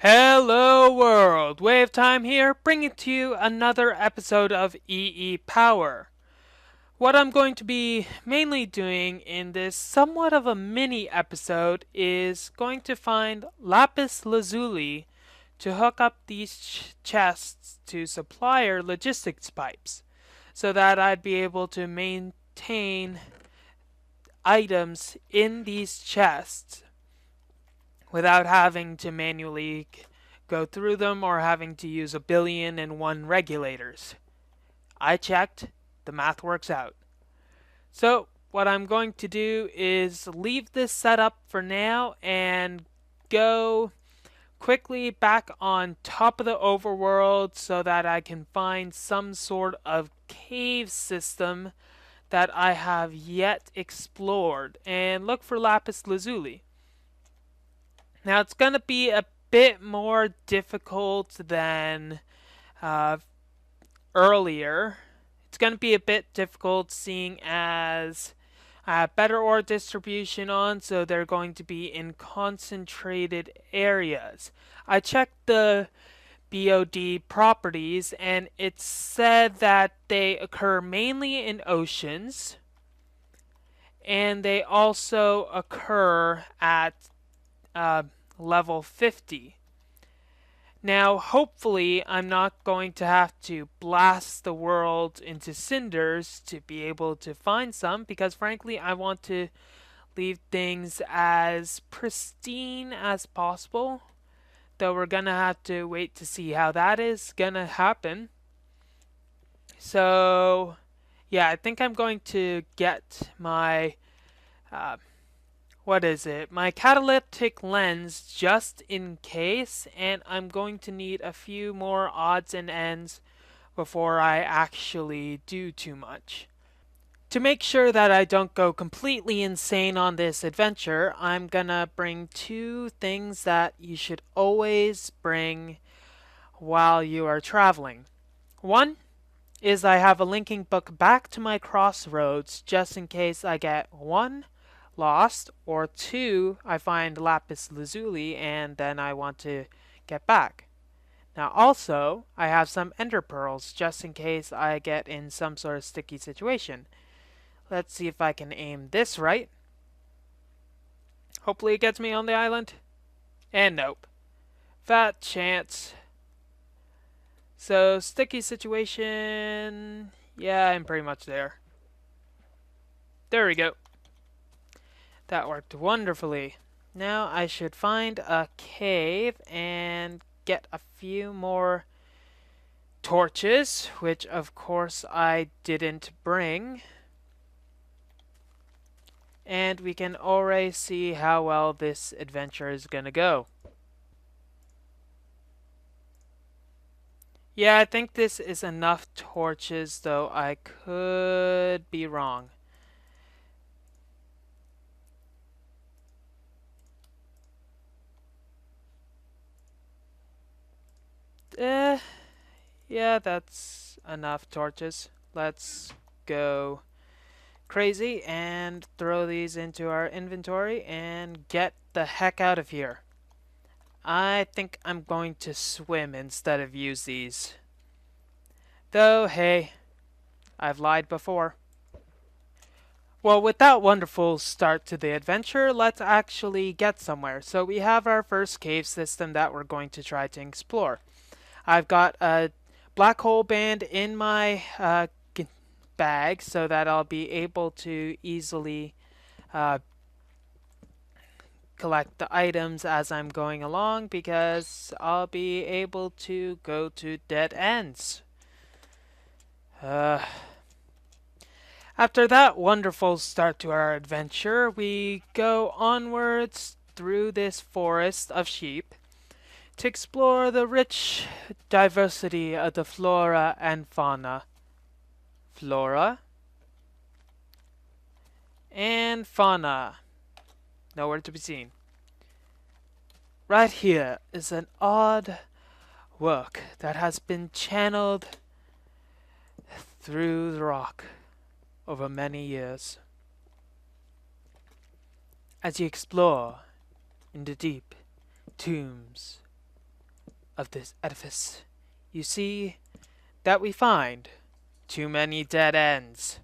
Hello world, Wave Time here, bringing to you another episode of EEPower. What I'm going to be mainly doing in this somewhat of a mini episode is going to find Lapis Lazuli to hook up these chests to supplier logistics pipes so that I'd be able to maintain items in these chests without having to manually go through them or having to use 1,000,000,001 regulators. I checked, the math works out. So what I'm going to do is leave this setup for now and go quickly back on top of the overworld so that I can find some sort of cave system that I have yet explored and look for Lapis Lazuli. Now it's going to be a bit more difficult than uh, earlier. It's going to be a bit difficult seeing as I have better ore distribution on, so they're going to be in concentrated areas. I checked the BOD properties and it said that they occur mainly in oceans and they also occur at level 50. Now, hopefully, I'm not going to have to blast the world into cinders to be able to find some, because frankly, I want to leave things as pristine as possible. Though we're gonna have to wait to see how that is gonna happen. So, yeah, I think I'm going to get my uh, what is it? My catalytic lens just in case, and I'm going to need a few more odds and ends before I actually do too much. To make sure that I don't go completely insane on this adventure, I'm gonna bring two things that you should always bring while you are traveling. One is I have a linking book back to my crossroads just in case I get one lost, or two, I find Lapis Lazuli and then I want to get back. Now also, I have some ender pearls just in case I get in some sort of sticky situation. Let's see if I can aim this right. Hopefully it gets me on the island. And nope. Fat chance. So, sticky situation. Yeah, I'm pretty much there. There we go. That worked wonderfully. Now I should find a cave and get a few more torches, which of course I didn't bring. And we can already see how well this adventure is gonna go. Yeah, I think this is enough torches, though I could be wrong. Eh, yeah, that's enough torches. Let's go crazy and throw these into our inventory and get the heck out of here. I think I'm going to swim instead of use these. Though, hey, I've lied before. Well, with that wonderful start to the adventure, let's actually get somewhere. So we have our first cave system that we're going to try to explore. I've got a black hole band in my bag so that I'll be able to easily collect the items as I'm going along because I'll be able to go to dead ends. After that wonderful start to our adventure, we go onwards through this forest of sheep to explore the rich diversity of the flora and fauna. Flora and fauna. Nowhere to be seen. Right here is an odd work that has been channeled through the rock over many years. As you explore in the deep tombs of this edifice, you see that we find too many dead ends.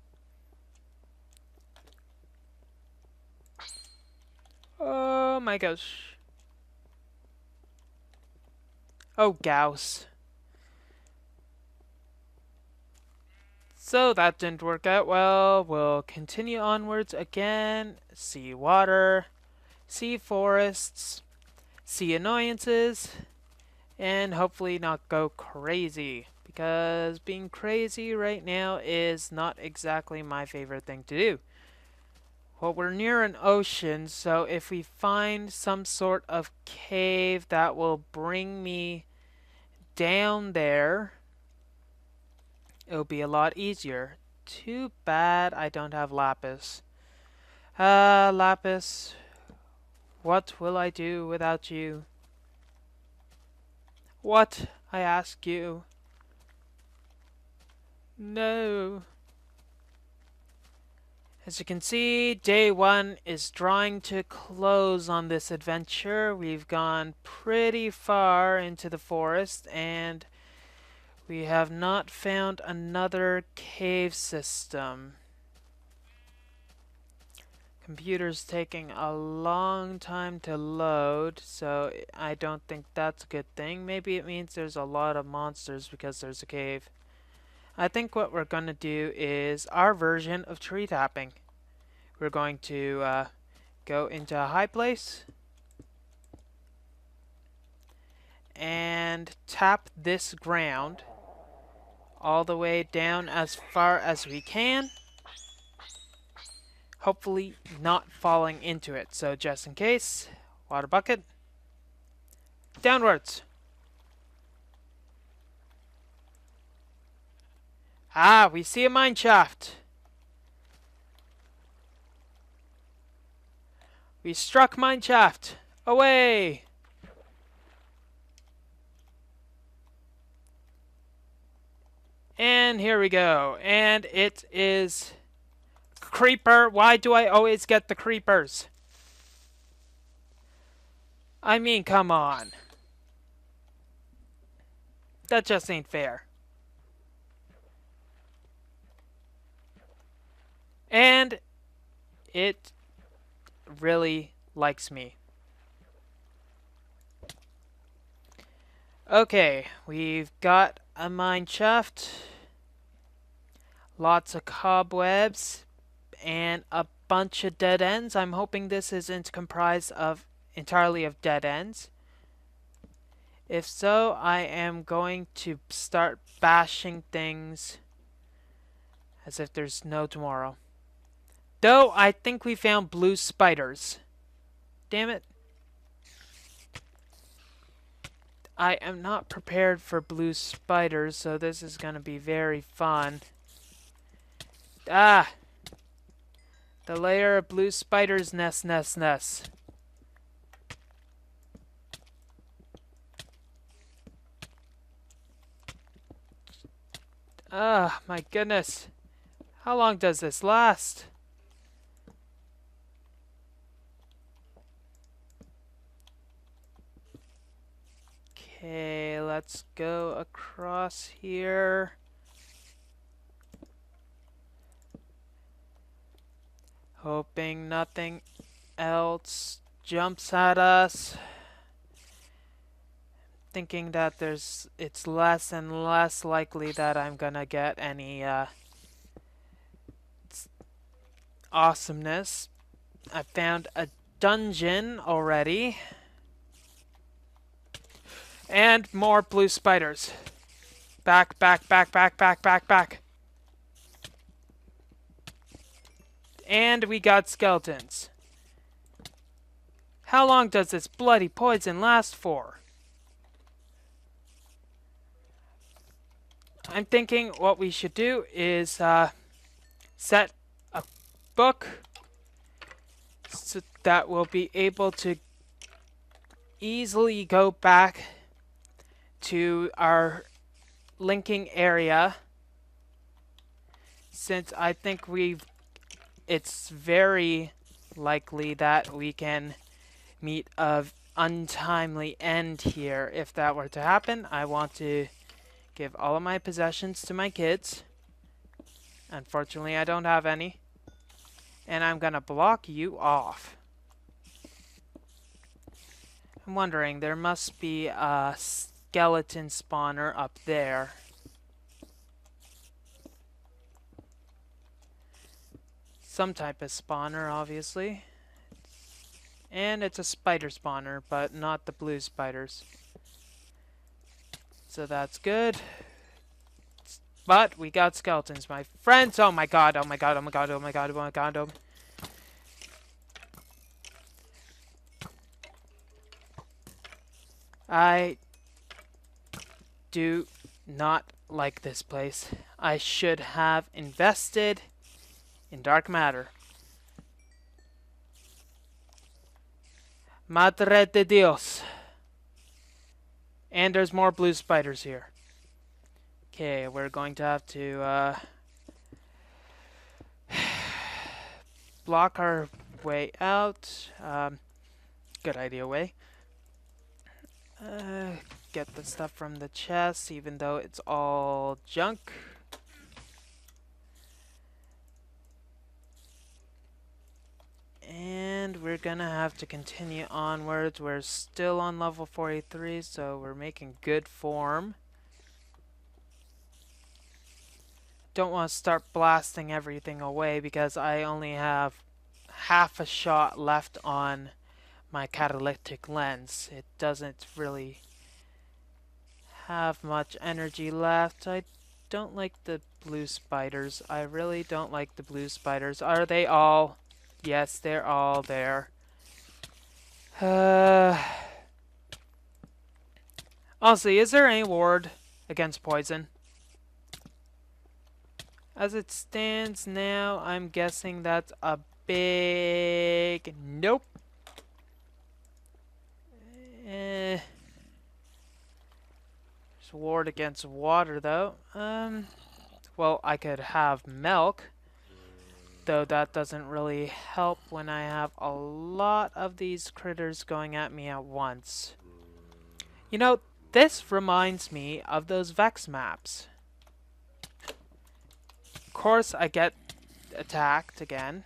Oh my gosh. Oh, Gauss. So that didn't work out well. We'll continue onwards again. See water, see forests, see annoyances, and hopefully not go crazy. Because being crazy right now is not exactly my favorite thing to do. Well, we're near an ocean, so if we find some sort of cave that will bring me down there, it'll be a lot easier. Too bad I don't have Lapis. Lapis, what will I do without you? What, I ask you? No. As you can see, day 1 is drawing to close on this adventure. We've gone pretty far into the forest and we have not found another cave system. Computer's taking a long time to load, so I don't think that's a good thing. Maybe it means there's a lot of monsters because there's a cave. I think what we're going to do is our version of tree tapping. We're going to go into a high place and tap this ground all the way down as far as we can. Hopefully not falling into it. So just in case, water bucket, downwards. Ah, we see a mine shaft. We struck mine shaft. Away. And here we go. And it is creeper. Why do I always get the creepers? I mean, come on. That just ain't fair. And it really likes me. Okay, we've got a mine shaft, lots of cobwebs, and a bunch of dead ends. I'm hoping this isn't comprised of entirely of dead ends. If so, I am going to start bashing things as if there's no tomorrow. Though, I think we found blue spiders. Damn it. I am not prepared for blue spiders, so this is going to be very fun. Ah! The layer of blue spiders, nest. Ah, my goodness. How long does this last? Okay, let's go across here. Hoping nothing else jumps at us. Thinking that it's less and less likely that I'm gonna get any awesomeness. I found a dungeon already. And more blue spiders. Back. And we got skeletons. How long does this bloody poison last for? I'm thinking what we should do is set a book so that we'll be able to easily go back to our linking area, since I think it's very likely that we can meet a untimely end here. If that were to happen, I want to give all of my possessions to my kids. Unfortunately, I don't have any. And I'm gonna block you off. I'm wondering, there must be a skeleton spawner up there. Some type of spawner, obviously. And it's a spider spawner, but not the blue spiders. So that's good. But we got skeletons, my friends. Oh my god, oh my god, oh my god, oh my god, oh my god, oh. I do not like this place. I should have invested in dark matter. Madre de Dios. And there's more blue spiders here. Okay, we're going to have to block our way out. Good idea, way. Get the stuff from the chest, even though it's all junk. And we're gonna have to continue onwards. We're still on level 43, so we're making good form. Don't want to start blasting everything away because I only have half a shot left on my catalytic lens. It doesn't really have much energy left. I don't like the blue spiders. I really don't like the blue spiders. Are they all? Yes, they're all there. Honestly, is there any ward against poison? As it stands now, I'm guessing that's a big nope. There's ward against water though. Well, I could have milk, though that doesn't really help when I have a lot of these critters going at me at once. You know, this reminds me of those Vex maps. Of course, I get attacked again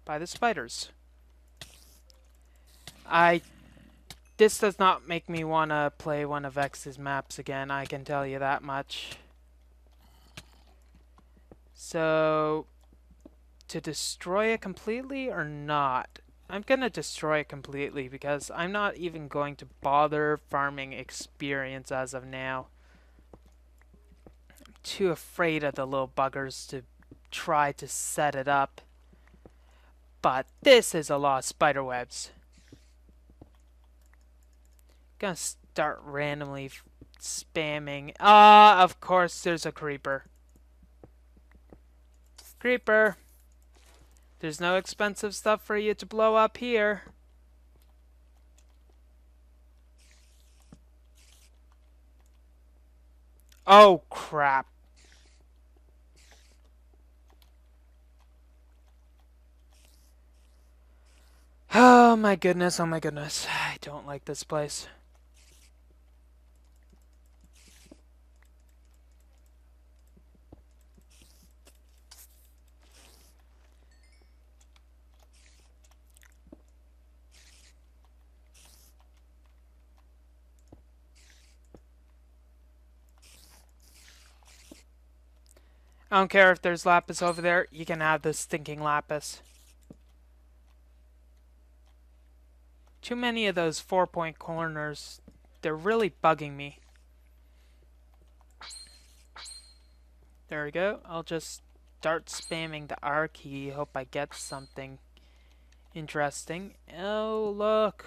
by the spiders. This does not make me want to play one of Vex's maps again, I can tell you that much. So, to destroy it completely or not? I'm gonna destroy it completely because I'm not even going to bother farming experience as of now. I'm too afraid of the little buggers to try to set it up. But this is a lot of spider webs. Gonna start randomly spamming. Ah, of course there's a creeper. Creeper. There's no expensive stuff for you to blow up here. Oh, crap. Oh my goodness, oh my goodness. I don't like this place. I don't care if there's Lapis over there, you can have this stinking Lapis. Too many of those 4-point corners, they're really bugging me. There we go, I'll just start spamming the R key, hope I get something interesting. Oh, look.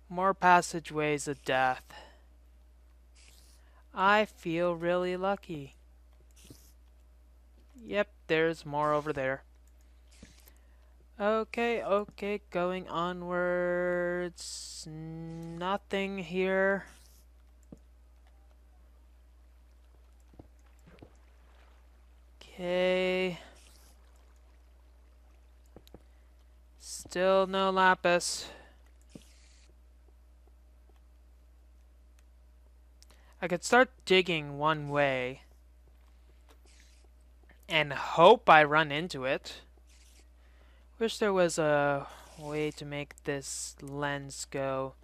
More passageways of death. I feel really lucky. Yep, there's more over there. Okay, okay, going onwards. Nothing here. Okay. Still no lapis. I could start digging one way and hope I run into it. Wish there was a way to make this lens go.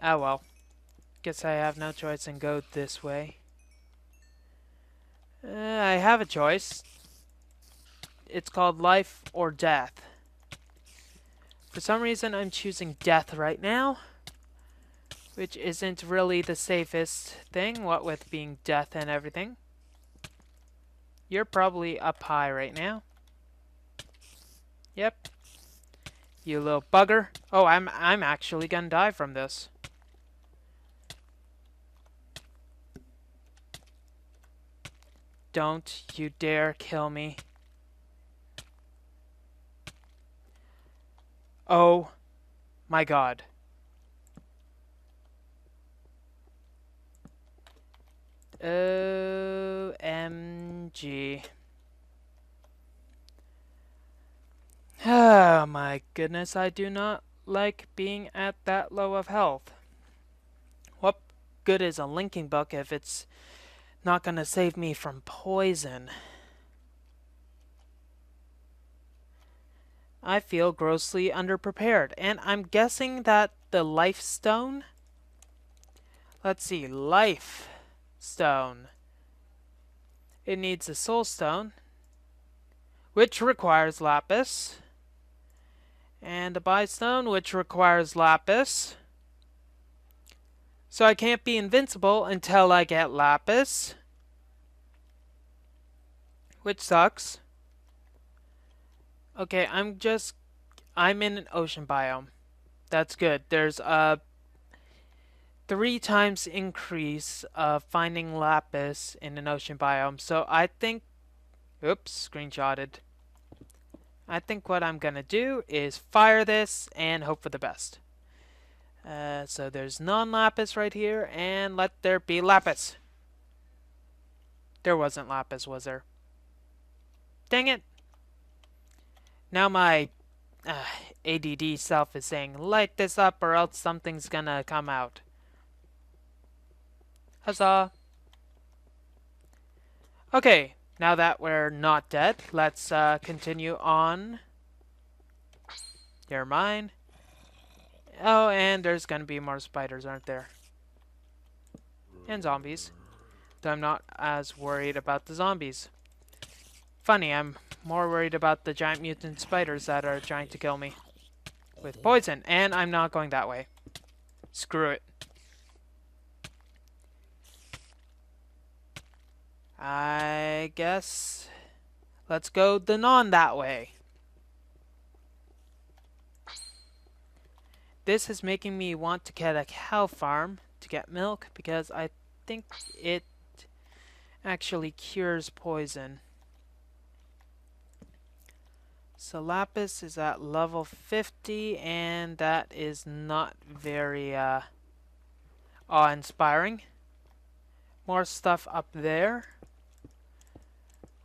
Oh well. Guess I have no choice and go this way. I have a choice. It's called life or death. For some reason I'm choosing death right now, which isn't really the safest thing, what with being death and everything. You're probably up high right now. Yep. You little bugger. Oh, I'm actually gonna die from this. Don't you dare kill me. Oh my god. OMG. Oh my goodness, I do not like being at that low of health. What good is a linking book if it's not gonna save me from poison? I feel grossly underprepared, and I'm guessing that the life stone. Let's see, life stone. It needs a soul stone, which requires lapis, and a buy stone, which requires lapis. So I can't be invincible until I get lapis, which sucks. Okay, I'm in an ocean biome. That's good. There's a 3 times increase of finding lapis in an ocean biome. So I think, oops, screenshotted. I think what I'm gonna do is fire this and hope for the best. So there's non-lapis right here, and let there be lapis. There wasn't lapis, was there? Dang it! Now my ADD self is saying, light this up or else something's gonna come out. Huzzah! Okay, now that we're not dead, let's continue on. You're mine. Oh, and there's gonna be more spiders, aren't there? And zombies. Though I'm not as worried about the zombies. Funny, I'm more worried about the giant mutant spiders that are trying to kill me with poison, and I'm not going that way. Screw it. I guess let's go the that way. This is making me want to get a cow farm to get milk because I think it actually cures poison. So Lapis is at level 50, and that is not very awe-inspiring. More stuff up there.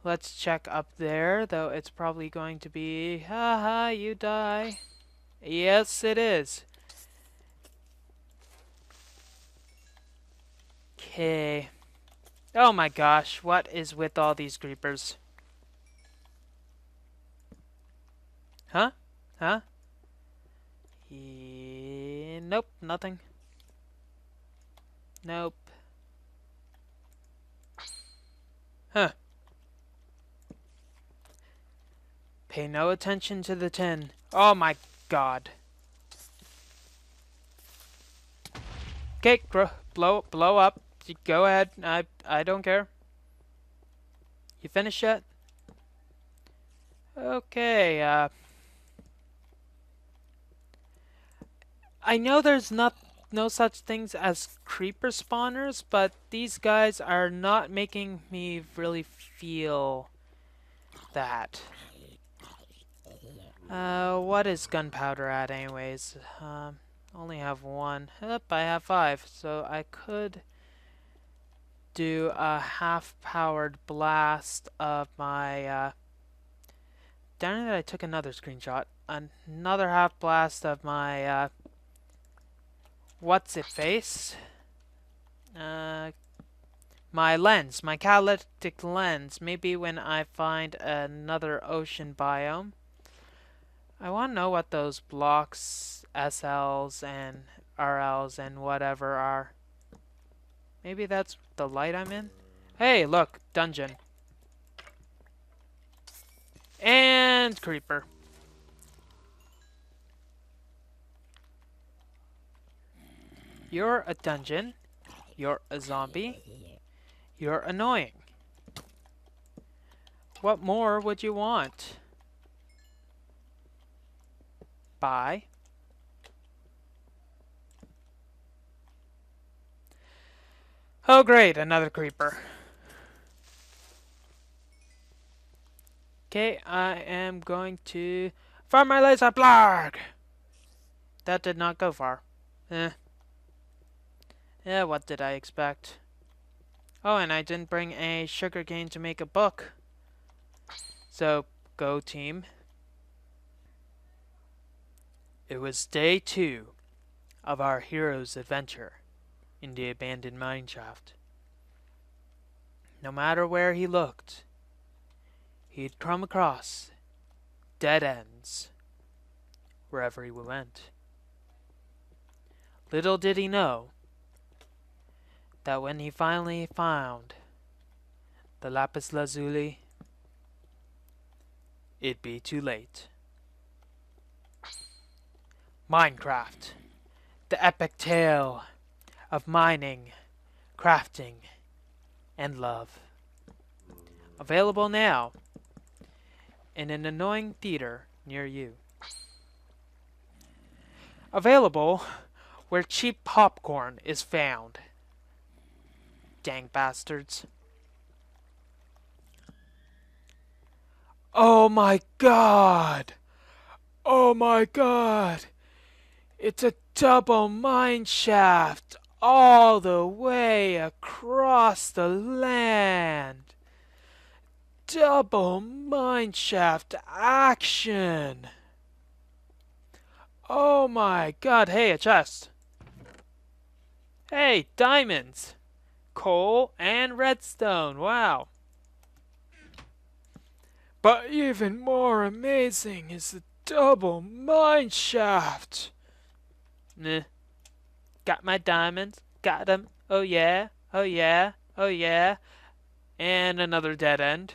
Let's check up there, though it's probably going to be, haha, you die. Yes, it is. Okay. Oh my gosh, what is with all these creepers? Huh? Huh? Nope, nothing. Nope. Huh. Pay no attention to the tin. Oh my god. Okay, blow up. Go ahead. I don't care. You finished yet? Okay, I know there's no such things as creeper spawners, but these guys are not making me really feel that. What is gunpowder at anyways? Only have 1. Yep, I have 5, so I could do a half-powered blast of my Darn it, I took another screenshot. Another half blast of my, what's it face? My lens, my catalytic lens. Maybe when I find another ocean biome. I want to know what those blocks, SLs and RLs and whatever are. Maybe that's the light I'm in? Hey, look, dungeon. And creeper. You're a dungeon. You're a zombie. You're annoying. What more would you want? Bye. Oh great, another creeper. Okay, I am going to farm my laser blarg! That did not go far. Yeah, what did I expect? Oh, and I didn't bring a sugar cane to make a book. So, go team. It was day 2 of our hero's adventure in the abandoned mineshaft. No matter where he looked, he'd come across dead ends wherever he went. Little did he know that when he finally found the Lapis Lazuli, it'd be too late. Minecraft, the epic tale of mining, crafting, and love. Available now in an annoying theater near you. Available where cheap popcorn is found. Dang bastards. Oh my god! Oh my god! It's a double mine shaft all the way across the land. Double mine shaft action. Oh my god, hey, a chest. Hey, diamonds. Coal and redstone, wow. But even more amazing is the double mine shaft. Got my diamonds, got them, oh yeah, oh yeah, oh yeah. And another dead end.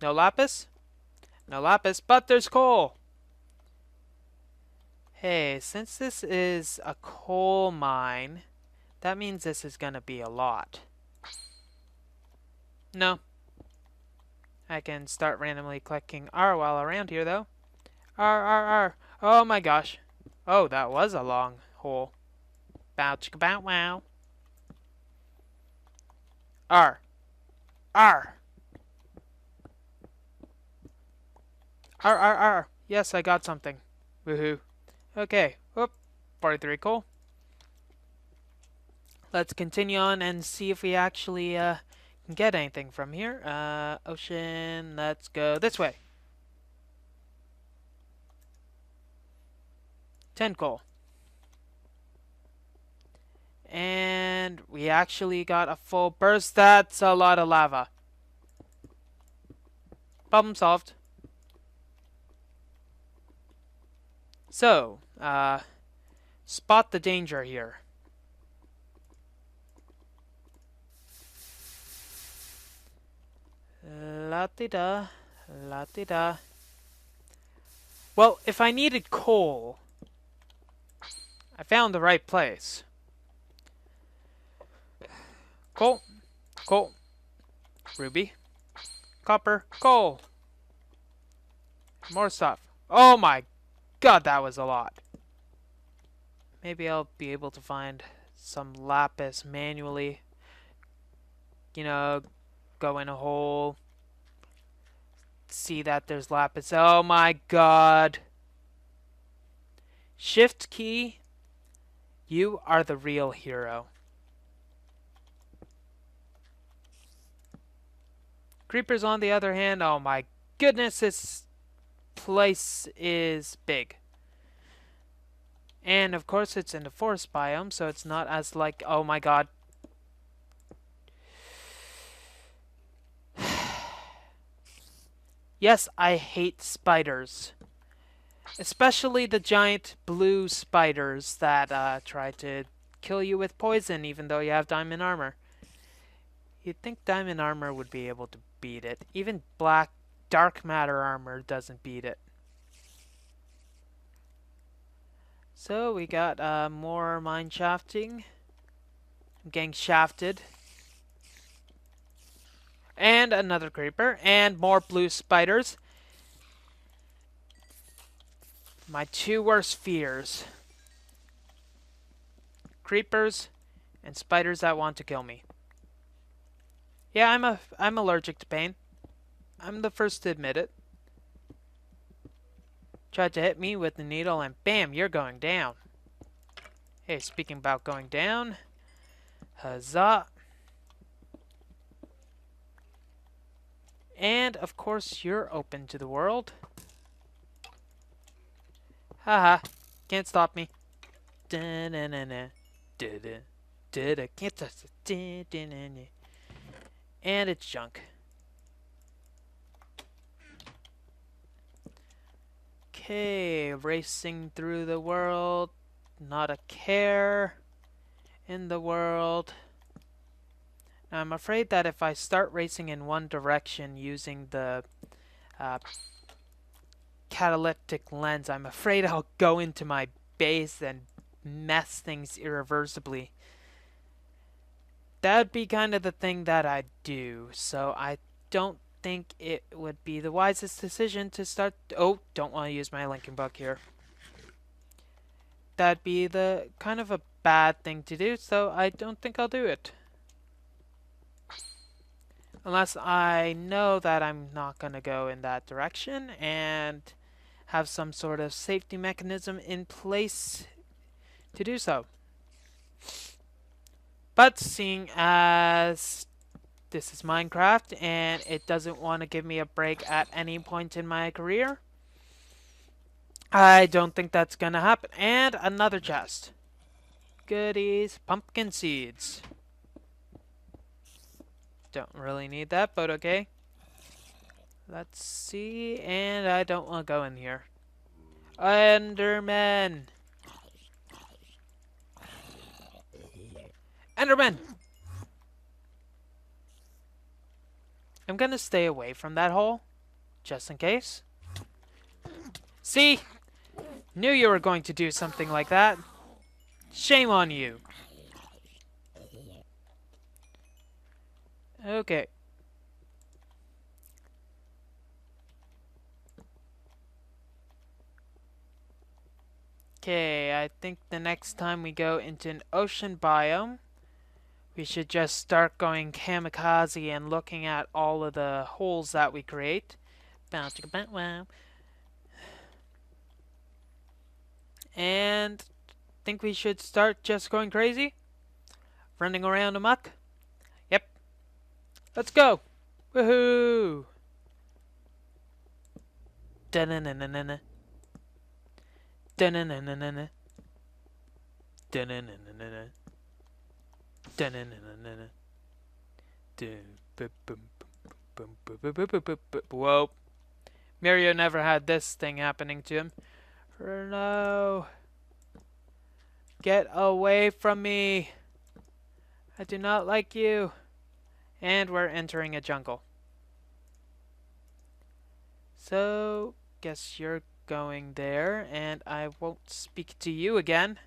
No lapis? No lapis, but there's coal. Hey, since this is a coal mine, that means this is gonna be a lot. No. I can start randomly clicking R while around here, though. R. Oh my gosh. Oh, that was a long hole. Bow chicka bow wow. R. R. R. Yes, I got something. Woohoo. Okay. Whoop. 43 coal. Let's continue on and see if we actually can get anything from here. Ocean. Let's go this way. 10 coal. And we actually got a full burst. That's a lot of lava. Problem solved. So, spot the danger here. La-di-da, la-di-da. Well, if I needed coal, I found the right place. Coal, coal, ruby, copper, coal. More stuff. Oh my god, that was a lot. Maybe I'll be able to find some lapis manually. You know, go in a hole. See that there's lapis. Oh my god. Shift key. You are the real hero. Creepers on the other hand, oh my goodness, this place is big. And of course it's in the forest biome, so it's not as like, oh my god. Yes, I hate spiders. Especially the giant blue spiders that try to kill you with poison even though you have diamond armor. You'd think diamond armor would be able to beat it. Even black dark matter armor doesn't beat it. So we got more mine shafting. I'm getting shafted. And another creeper. And more blue spiders. My two worst fears. Creepers and spiders that want to kill me. Yeah, I'm allergic to pain. I'm the first to admit it. Tried to hit me with the needle and bam, you're going down. Hey, speaking about going down. Huzzah. And, of course, you're open to the world. Haha. Can't stop me. Da-na-na-na. Da-da. Da-da. Can't touch it. Da-da-na-na. And it's junk. Okay, racing through the world. Not a care in the world. Now, I'm afraid that if I start racing in one direction using the catalytic lens, I'm afraid I'll go into my base and mess things irreversibly. That'd be kind of the thing that I'd do, so I don't think it would be the wisest decision to start... Oh, don't want to use my linking book here. That'd be the kind of a bad thing to do, so I don't think I'll do it. Unless I know that I'm not going to go in that direction and have some sort of safety mechanism in place to do so. But seeing as this is Minecraft and it doesn't want to give me a break at any point in my career, I don't think that's going to happen. And another chest. Goodies. Pumpkin seeds. Don't really need that, but okay. Let's see. And I don't want to go in here. Enderman. Enderman! I'm gonna stay away from that hole. Just in case. See? Knew you were going to do something like that. Shame on you. Okay. Okay, I think the next time we go into an ocean biome, we should just start going kamikaze and looking at all of the holes that we create. And think we should start just going crazy? Running around amok? Yep. Let's go! Woohoo! Da-na-na-na-na-na. Da-na-na-na-na-na. Da-na-na-na-na-na. Whoa. Mario never had this thing happening to him. No. Get away from me. I do not like you. And we're entering a jungle. So, guess you're going there, and I won't speak to you again.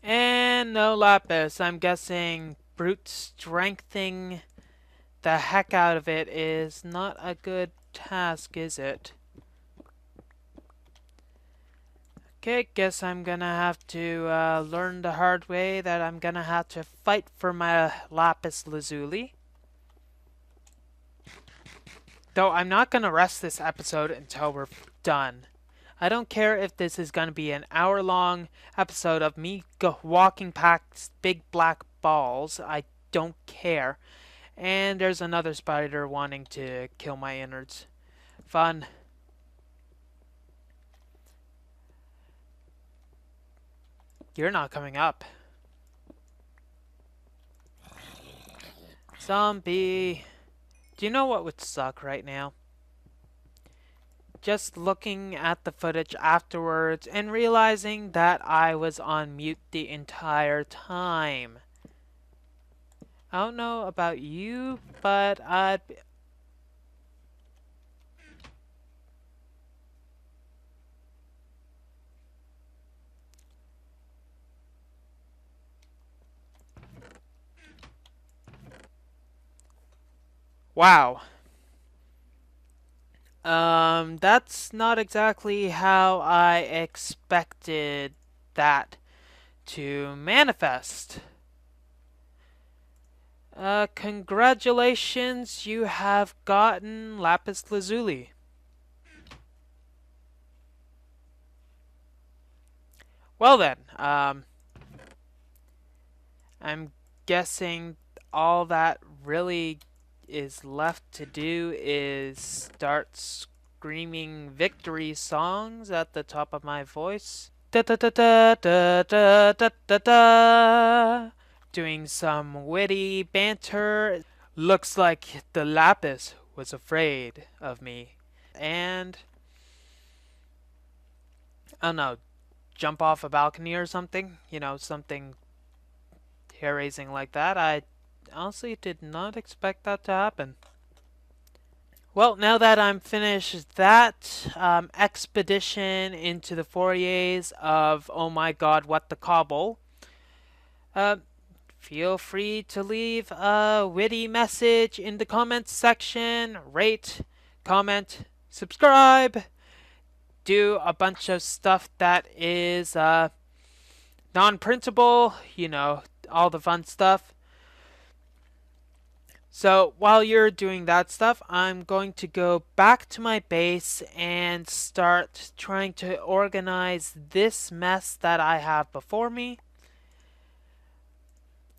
And no Lapis. I'm guessing brute strengthing the heck out of it is not a good task, is it? Okay, guess I'm gonna have to learn the hard way that I'm gonna have to fight for my Lapis Lazuli. Though I'm not gonna rest this episode until we're done. I don't care if this is gonna be an hour-long episode of me walking past big black balls. I don't care. And there's another spider wanting to kill my innards. Fun. You're not coming up. Zombie. Do you know what would suck right now? Just looking at the footage afterwards and realizing that I was on mute the entire time. I don't know about you, but I'd be... Wow. That's not exactly how I expected that to manifest. Congratulations, you have gotten Lapis Lazuli. Well then, I'm guessing all that really is left to do is start screaming victory songs at the top of my voice. Da da da da da da da da da. Doing some witty banter. Looks like the Lapis was afraid of me. And I don't know, jump off a balcony or something. You know, something hair raising like that. I honestly did not expect that to happen. Well, now that I'm finished that expedition into the foyers of oh my god, what the cobble, feel free to leave a witty message in the comments section, rate, comment, subscribe, do a bunch of stuff that is non-printable, you know, all the fun stuff. So while you're doing that stuff, I'm going to go back to my base and start trying to organize this mess that I have before me.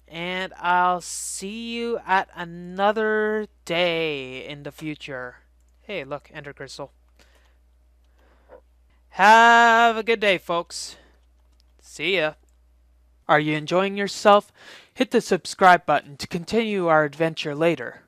And I'll see you at another day in the future. Hey, look, Ender Crystal. Have a good day, folks. See ya. Are you enjoying yourself? Hit the subscribe button to continue our adventure later.